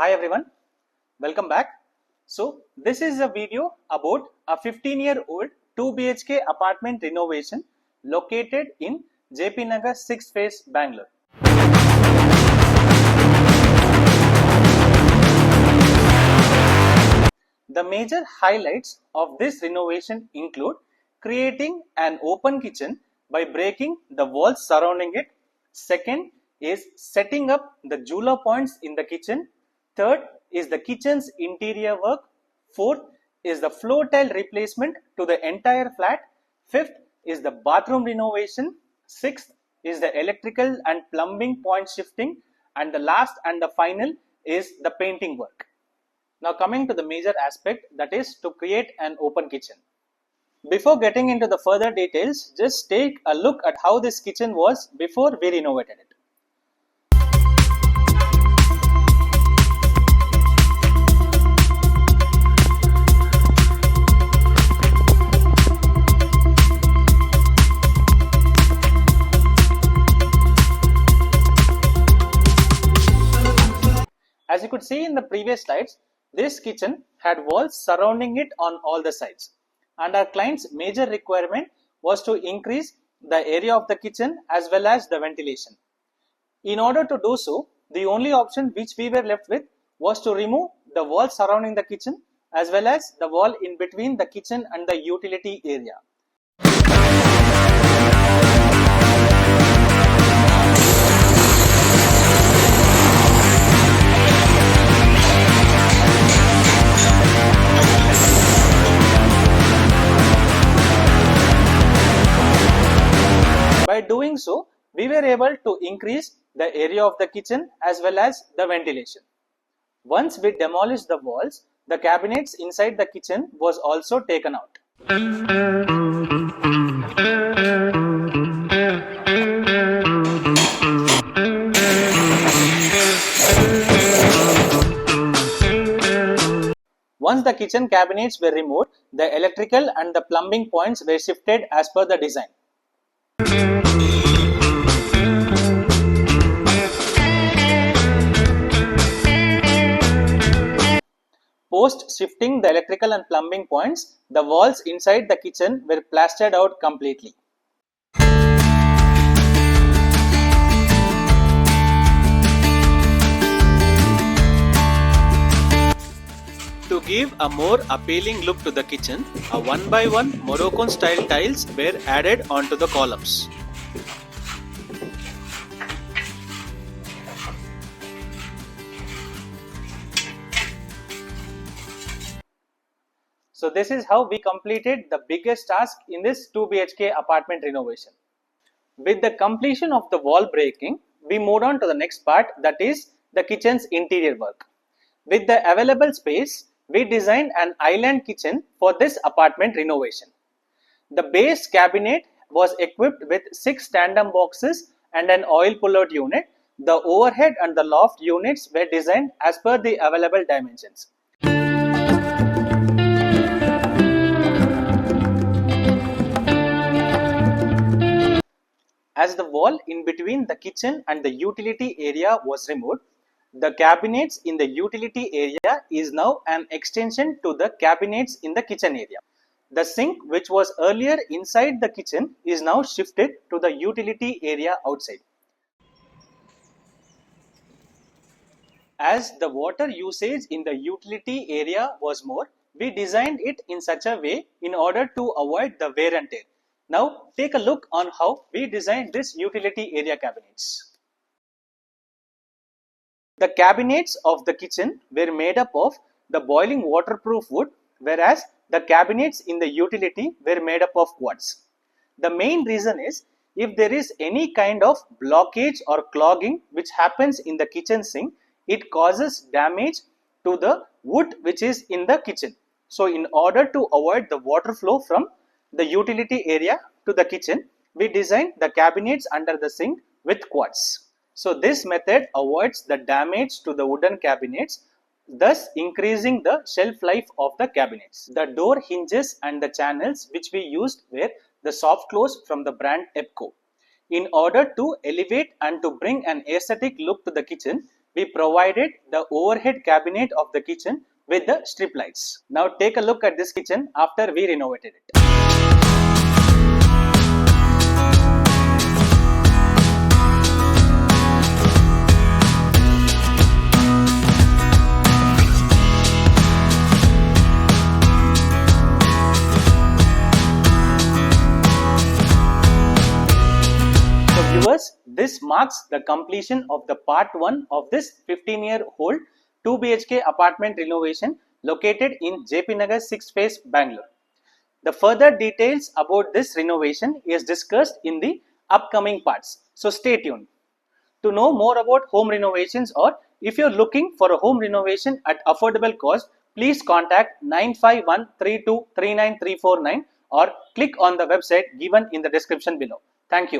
Hi everyone, welcome back. So this is a video about a 15-year-old 2 BHK apartment renovation located in JP Nagar 6th Phase Bangalore. The major highlights of this renovation include creating an open kitchen by breaking the walls surrounding it. Second is setting up the Jhula points in the kitchen. Third is the kitchen's interior work. Fourth is the floor tile replacement to the entire flat. Fifth is the bathroom renovation. Sixth is the electrical and plumbing point shifting. And the last and the final is the painting work. Now coming to the major aspect, that is to create an open kitchen. Before getting into the further details, just take a look at how this kitchen was before we renovated it. As you could see in the previous slides, this kitchen had walls surrounding it on all the sides, and our client's major requirement was to increase the area of the kitchen as well as the ventilation. In order to do so, the only option which we were left with was to remove the wall surrounding the kitchen as well as the wall in between the kitchen and the utility area. By doing so, we were able to increase the area of the kitchen as well as the ventilation. Once we demolished the walls, the cabinets inside the kitchen was also taken out. Once the kitchen cabinets were removed, the electrical and the plumbing points were shifted as per the design. Post shifting the electrical and plumbing points, the walls inside the kitchen were plastered out completely. To give a more appealing look to the kitchen, a 1x1 Moroccan style tiles were added onto the columns. So this is how we completed the biggest task in this 2 BHK apartment renovation. With the completion of the wall breaking, we moved on to the next part, that is the kitchen's interior work. With the available space, we designed an island kitchen for this apartment renovation. The base cabinet was equipped with 6 tandem boxes and an oil pull-out unit. The overhead and the loft units were designed as per the available dimensions. As the wall in between the kitchen and the utility area was removed, the cabinets in the utility area is now an extension to the cabinets in the kitchen area. The sink, which was earlier inside the kitchen, is now shifted to the utility area outside. As the water usage in the utility area was more, we designed it in such a way in order to avoid the wear and tear. Now take a look on how we designed this utility area cabinets. The cabinets of the kitchen were made up of the boiling waterproof wood, whereas the cabinets in the utility were made up of quartz. The main reason is, if there is any kind of blockage or clogging which happens in the kitchen sink, it causes damage to the wood which is in the kitchen. So in order to avoid the water flow from the utility area to the kitchen, we designed the cabinets under the sink with quartz. So this method avoids the damage to the wooden cabinets, thus increasing the shelf life of the cabinets. The door hinges and the channels which we used were the soft close from the brand EBCO. In order to elevate and to bring an aesthetic look to the kitchen, we provided the overhead cabinet of the kitchen with the strip lights. Now take a look at this kitchen after we renovated it. Viewers, this marks the completion of the part 1 of this 15-year-old 2 BHK apartment renovation located in JP Nagar 6 Phase Bangalore. The further details about this renovation is discussed in the upcoming parts. So stay tuned. To know more about home renovations, or if you are looking for a home renovation at affordable cost, please contact 95132 39349 or click on the website given in the description below. Thank you.